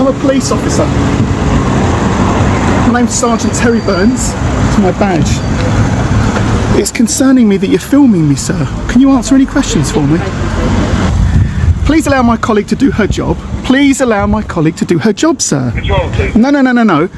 I'm a police officer. My name's Sergeant Terry Burns. It's my badge. It's concerning me that you're filming me, sir. Can you answer any questions for me? Please allow my colleague to do her job. Please allow my colleague to do her job, sir. No.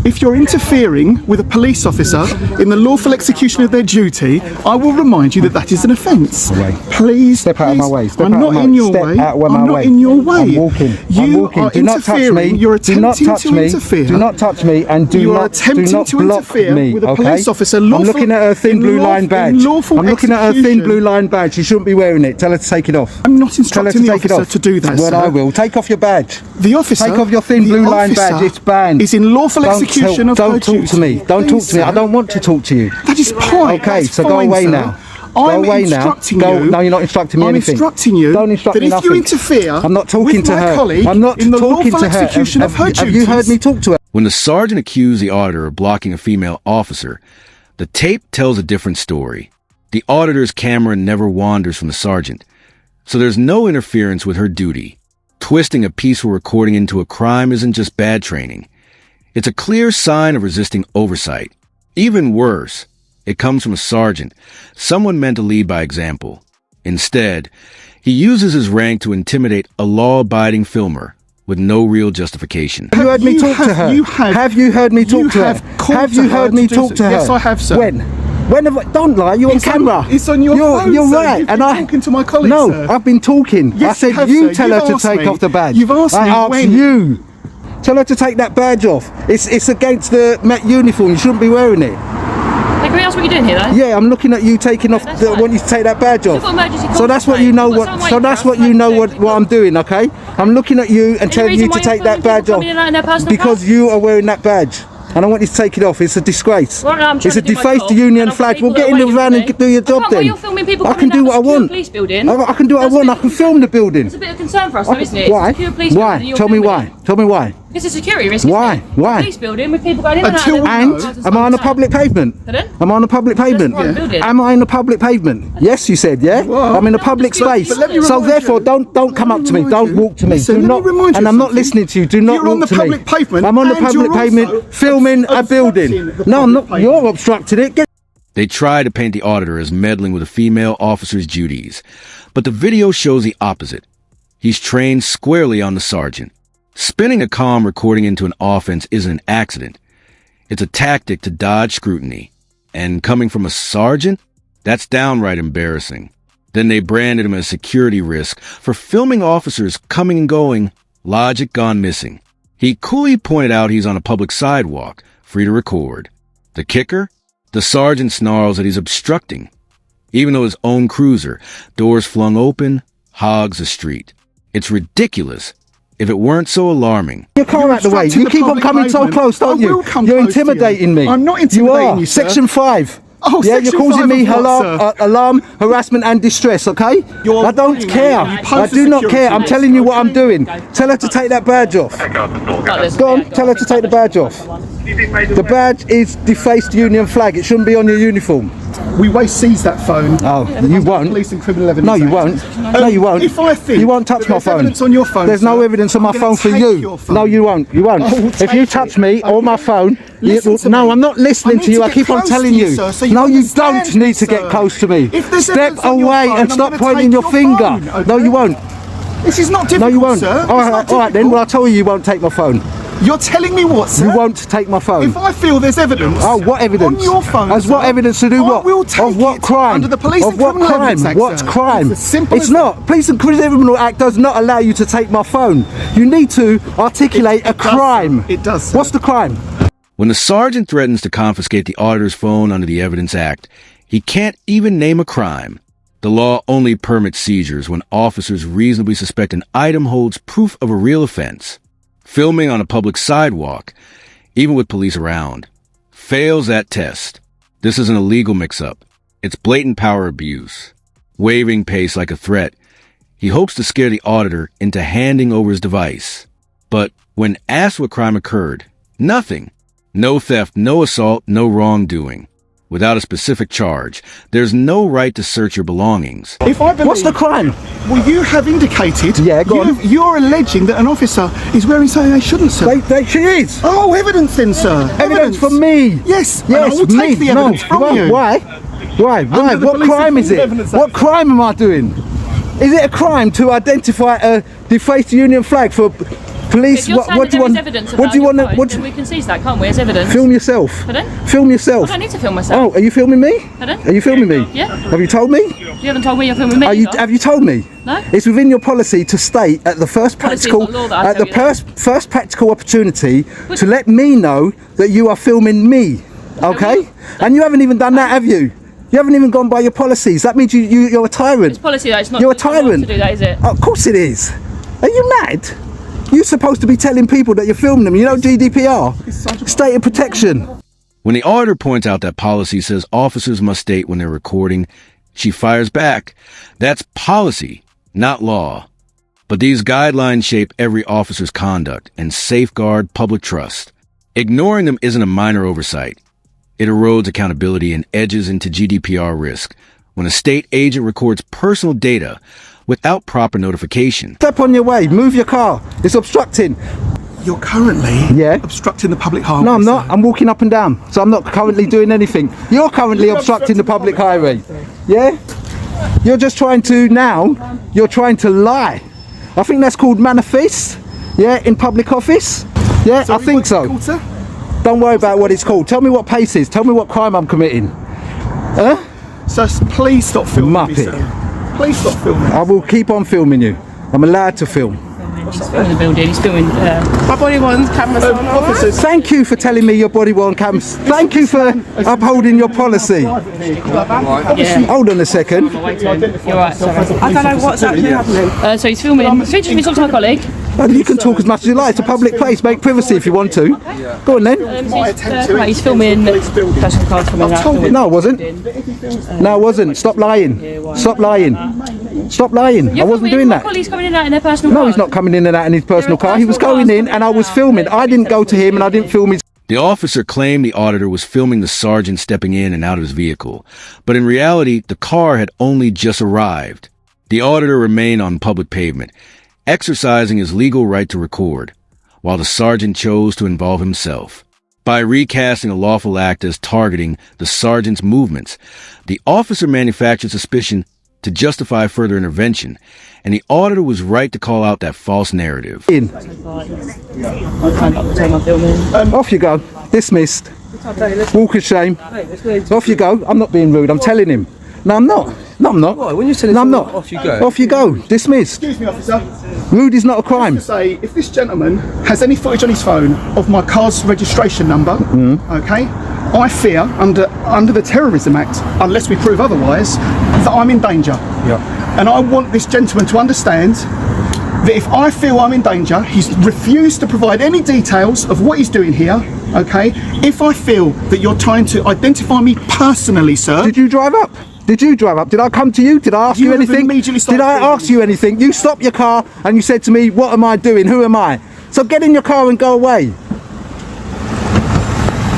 If you're interfering with a police officer in the lawful execution of their duty, I will remind you that that is an offence. Please, step out of my way. I'm not in your way. I'm not in your way. I'm walking. You are do not touch me. You're attempting to interfere. Do not touch me, and do not block me. With a police officer. I'm looking at her thin blue line badge. I'm looking at her thin blue line badge. She shouldn't be wearing it. Tell her to take it off. I'm not instructing the officer to do that, Well, sir. I will. Take off your badge. The officer. Take off your thin blue line badge. It's banned. Is in lawful execution of her duty. Don't talk to me. Don't talk to me. I don't want to talk to you. That is fine. Okay, so go away now. I'm instructing you. No, you're not instructing me anything. I'm instructing you. Don't instruct that me nothing. If you interfere, I'm not talking to her. I'm not in the talking lawful to her. execution of her duties. Have you heard me talk to her? When the sergeant accused the auditor of blocking a female officer, the tape tells a different story. The auditor's camera never wanders from the sergeant, so there's no interference with her duty. Twisting a peaceful recording into a crime isn't just bad training. It's a clear sign of resisting oversight. Even worse, it comes from a sergeant, someone meant to lead by example. Instead, he uses his rank to intimidate a law-abiding filmer with no real justification. Have you heard me talk to her? Have you heard me talk to her? Have you heard me talk to her? Yes, I have, sir. When? Don't lie, you're on camera. It's on your phone, You're sir. right. You've been talking to my colleague, No, sir. I've been talking. Yes, I said you tell her to take off the badge. You've asked me I asked when. you. Tell her to take that badge off. It's against the Met uniform. You shouldn't be wearing it. Can we ask what you're doing here, though? Yeah, I'm looking at you taking off. I want you to take that badge off. So that's what you know. What I'm doing. Okay. I'm looking at you and telling you to take that badge off because you are wearing that badge. And I want you to take it off. It's a disgrace. It's a defaced union flag. We'll get in the van and do your job then. I can do what I want. I can do what I want. I can film the building. It's a bit of concern for us, though, isn't it? Why? Why? Tell me why. Tell me why. It's a security risk. Why? Why? Police building with people going in and out. And am I on a public pavement? Pardon? Am I on a public pavement? Am I in a public pavement? Yes, you said, yeah? I'm in a public space. So therefore, don't come up to me. Don't walk to me. Do not. And I'm not listening to you. Do not walk to me. You're on the public pavement. I'm on the public pavement filming a building. No, I'm not. You're obstructing it. They try to paint the auditor as meddling with a female officer's duties, but the video shows the opposite. He's trained squarely on the sergeant. Spinning a calm recording into an offense isn't an accident. It's a tactic to dodge scrutiny. And coming from a sergeant, that's downright embarrassing. Then they branded him as a security risk for filming officers coming and going, logic gone missing. He coolly pointed out he's on a public sidewalk, free to record. The kicker? The sergeant snarls that he's obstructing, even though his own cruiser, doors flung open, hogs the street. It's ridiculous. If it weren't so alarming. Your car out the way. You keep on coming so close, don't you? You're intimidating me. I'm not intimidating you, sir. Section 5. Oh, yeah, Section you're causing 5 me of what, alarm, harassment and distress, okay? I don't care. I do not care. I'm risk, telling you what I'm doing. Tell her to take that badge off. Go on, tell her to take the badge off. The badge is defaced union flag. It shouldn't be on your uniform. We may seize that phone. Oh, you won't. Police and Criminal Evidence No, you Act. won't. No, you won't. If I think you won't touch my phone. Evidence on your phone. There's no sir, evidence on my I'm phone for take you. your phone. No, you won't. You won't. If you touch me or my phone, no, I'm not listening to you. I keep on telling you. Sir, so no, you understand don't need to sir. get close to me. If there's Step evidence on your away phone, and I'm stop gonna pointing take your finger. phone, okay? No, you won't. This is not difficult, No, you won't. sir. All right then. Well, I'll tell you won't take my phone. You're telling me what, sir? You won't take my phone. If I feel there's evidence. Oh, what evidence? On your phone. As what evidence to do what? I will take of what it crime? Under the Police of and what Criminal crime? Evidence Act, What sir. crime? It's as simple It's as not. Police and Criminal Act does not allow you to take my phone. You need to articulate a crime. It does, sir. What's the crime? When the sergeant threatens to confiscate the auditor's phone under the Evidence Act, he can't even name a crime. The law only permits seizures when officers reasonably suspect an item holds proof of a real offense. Filming on a public sidewalk, even with police around, fails that test. This is an illegal mix-up. It's blatant power abuse. Waving pace like a threat, he hopes to scare the auditor into handing over his device. But when asked what crime occurred, nothing. No theft, no assault, no wrongdoing. Without a specific charge, there's no right to search your belongings. If I believe, What's the crime? well, you have indicated. Yeah, go on. You're alleging that an officer is wearing something they shouldn't, sir. She is. Oh, evidence then, sir. Evidence from me. Yes. And Yes, I will take the evidence from you. Why? Why? the What Police crime is it? Evidence What Act. crime am I doing? Is it a crime to identify a defaced Union flag for police? If you're saying What that do you there is want? evidence What do you about want? your phone, then we can seize that, can't we, as evidence? Film yourself. Pardon? Film yourself. I don't need to film myself. Oh, are you filming me? Pardon? Are you filming me? Yeah. Have you told me? You haven't told me you're filming me. either. Have you told me? No. It's within your policy to state at the first Policy is practical, not law that I at tell the you that. first practical opportunity to let me know that you are filming me. Okay? And you haven't even done that, have you? You haven't even gone by your policies. That means you're a tyrant. It's policy that it's not. You're a it's not tyrant. to do that, is it? Of course it is. Are you mad? You're supposed to be telling people that you're filming them. You know GDPR? State of protection. When the auditor points out that policy says officers must state when they're recording, she fires back. That's policy, not law. But these guidelines shape every officer's conduct and safeguard public trust. Ignoring them isn't a minor oversight. It erodes accountability and edges into GDPR risk when a state agent records personal data without proper notification. Step on your way. Move your car. It's obstructing. You're currently obstructing the public highway. No, I'm not. sir. I'm walking up and down. So I'm not currently doing anything. You're currently obstructing the public highway. Yeah? You're just trying to you're trying to lie. I think that's called manifest. Yeah, in public office. Yeah, Sorry, I think what's it so. called, sir? Don't worry about what it's called. Tell me what pace is. Tell me what crime I'm committing. Huh? So please stop filming me, Muppet. sir. Please stop filming. I will keep on filming you. I'm allowed to film. He's filming the building. He's filming. My body one's cameras on. Officers, Thank you for telling me your body worn cams. Thank you for upholding your policy. Yeah. Hold on a second. You're right. Sorry. I don't know what's actually happening. So he's filming. Speak to me. Talk to my colleague. You can talk as much as you like. It's a public place. Make privacy if you want to. Go on then. He's filming personal cars from that. No, I wasn't. No, I wasn't. Stop lying. Stop lying. Stop lying. I wasn't doing My that. colleagues coming in and out in their personal No, cars. he's not coming in and out in his personal car. He was going in and I was filming. I didn't go to him and I didn't film his. The officer claimed the auditor was filming the sergeant stepping in and out of his vehicle, but in reality, the car had only just arrived. The auditor remained on public pavement, exercising his legal right to record, while the sergeant chose to involve himself. By recasting a lawful act as targeting the sergeant's movements, the officer manufactured suspicion to justify further intervention, and the auditor was right to call out that false narrative. In. Off you go. Dismissed. Walk of shame. Off you go. I'm not being rude. I'm telling him. No, I'm not. No, I'm not. Why? When you're telling No, I'm someone not. off you go. Off you go. Dismissed. excuse me, officer. Rude is not a crime. Say, if this gentleman has any footage on his phone of my car's registration number, okay, I fear under the Terrorism Act, unless we prove otherwise, that I'm in danger. Yeah. And I want this gentleman to understand that if I feel I'm in danger, he's refused to provide any details of what he's doing here, okay? If I feel that you're trying to identify me personally, sir. Did you drive up? Did you drive up? Did I come to you? Did I ask you have anything? immediately started Did I filming ask you anything? You stopped your car and you said to me, what am I doing? Who am I? So get in your car and go away.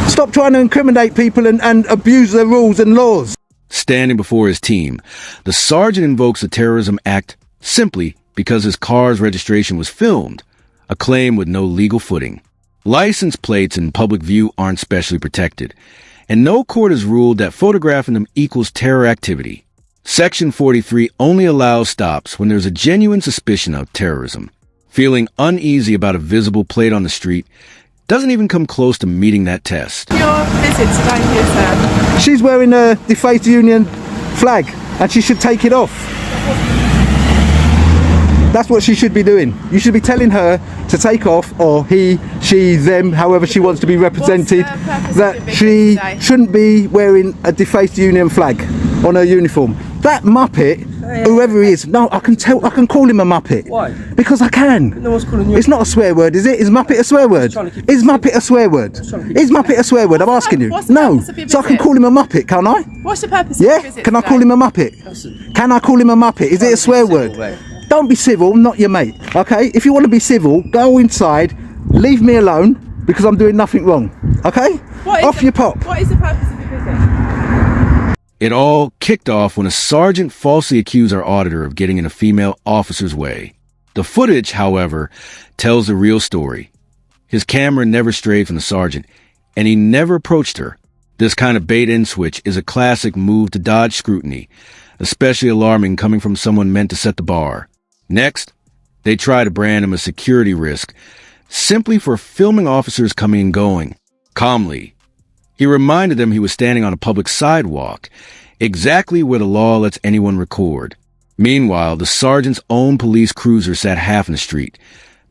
Stop trying to incriminate people and abuse their rules and laws. Standing before his team, the sergeant invokes the Terrorism Act simply because his car's registration was filmed, a claim with no legal footing. License plates in public view aren't specially protected, and no court has ruled that photographing them equals terror activity. Section 43 only allows stops when there's a genuine suspicion of terrorism. Feeling uneasy about a visible plate on the street doesn't even come close to meeting that test. Your visit today here, sir. She's wearing a defaced Union flag and she should take it off. That's what she should be doing. You should be telling her to take off, or he, she, them, however she wants to be represented, What's the purpose of that your visit she today? shouldn't be wearing a defaced Union flag on her uniform. That Muppet, whoever he is, no, I can call him a Muppet. Why? Because I can. No one's calling you. It's not a swear word, is it? Is Muppet a swear word? trying to keep Is it Muppet a swear word? Is Muppet a swear word? I'm asking you. What's the No. purpose of your So I can visit? call him a Muppet, can't I? What's the purpose of your Yeah? visit Can I today? call him a Muppet? Can I call him a Muppet? Is it a swear word? mate. Don't be civil, I'm not your mate. Okay? If you want to be civil, go inside, leave me alone, because I'm doing nothing wrong. Okay? What is Off the- your pop. What is the purpose of your visit? It all kicked off when a sergeant falsely accused our auditor of getting in a female officer's way. The footage, however, tells the real story. His camera never strayed from the sergeant, and he never approached her. This kind of bait-and switch is a classic move to dodge scrutiny, especially alarming coming from someone meant to set the bar. Next, they try to brand him a security risk, simply for filming officers coming and going. Calmly, he reminded them he was standing on a public sidewalk, exactly where the law lets anyone record. Meanwhile, the sergeant's own police cruiser sat half in the street,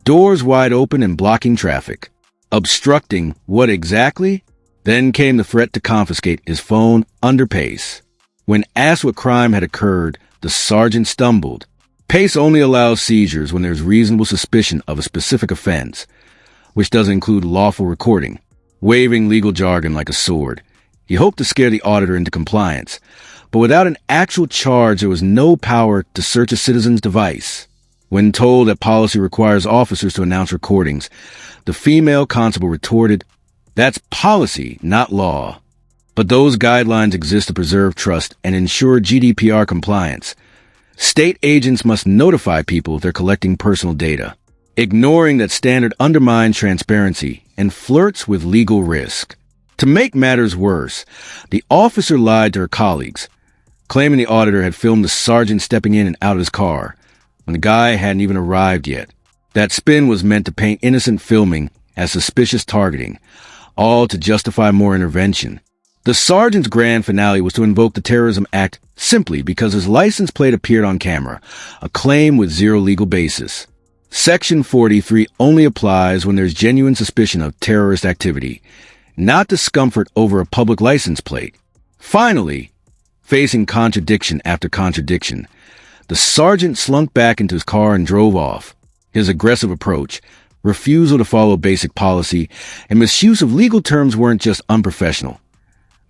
doors wide open and blocking traffic. Obstructing what exactly? Then came the threat to confiscate his phone under PACE. When asked what crime had occurred, the sergeant stumbled. PACE only allows seizures when there's reasonable suspicion of a specific offense, which doesn't include lawful recording. Waving legal jargon like a sword, he hoped to scare the auditor into compliance, but without an actual charge, there was no power to search a citizen's device. When told that policy requires officers to announce recordings, the female constable retorted, "That's policy, not law." But those guidelines exist to preserve trust and ensure GDPR compliance. State agents must notify people if they're collecting personal data. Ignoring that standard undermines transparency and flirts with legal risk. To make matters worse, the officer lied to her colleagues, claiming the auditor had filmed the sergeant stepping in and out of his car, when the guy hadn't even arrived yet. That spin was meant to paint innocent filming as suspicious targeting, all to justify more intervention. The sergeant's grand finale was to invoke the Terrorism Act simply because his license plate appeared on camera, a claim with zero legal basis. Section 43 only applies when there's genuine suspicion of terrorist activity, not discomfort over a public license plate. Finally, facing contradiction after contradiction, the sergeant slunk back into his car and drove off. His aggressive approach, refusal to follow basic policy, and misuse of legal terms weren't just unprofessional.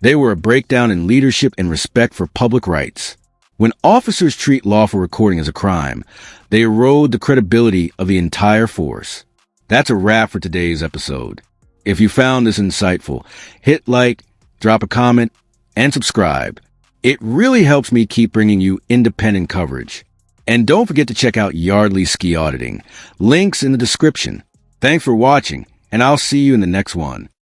They were a breakdown in leadership and respect for public rights. When officers treat lawful recording as a crime, they erode the credibility of the entire force. That's a wrap for today's episode. If you found this insightful, hit like, drop a comment, and subscribe. It really helps me keep bringing you independent coverage. And don't forget to check out Yardley Ski Auditing. Links in the description. Thanks for watching, and I'll see you in the next one.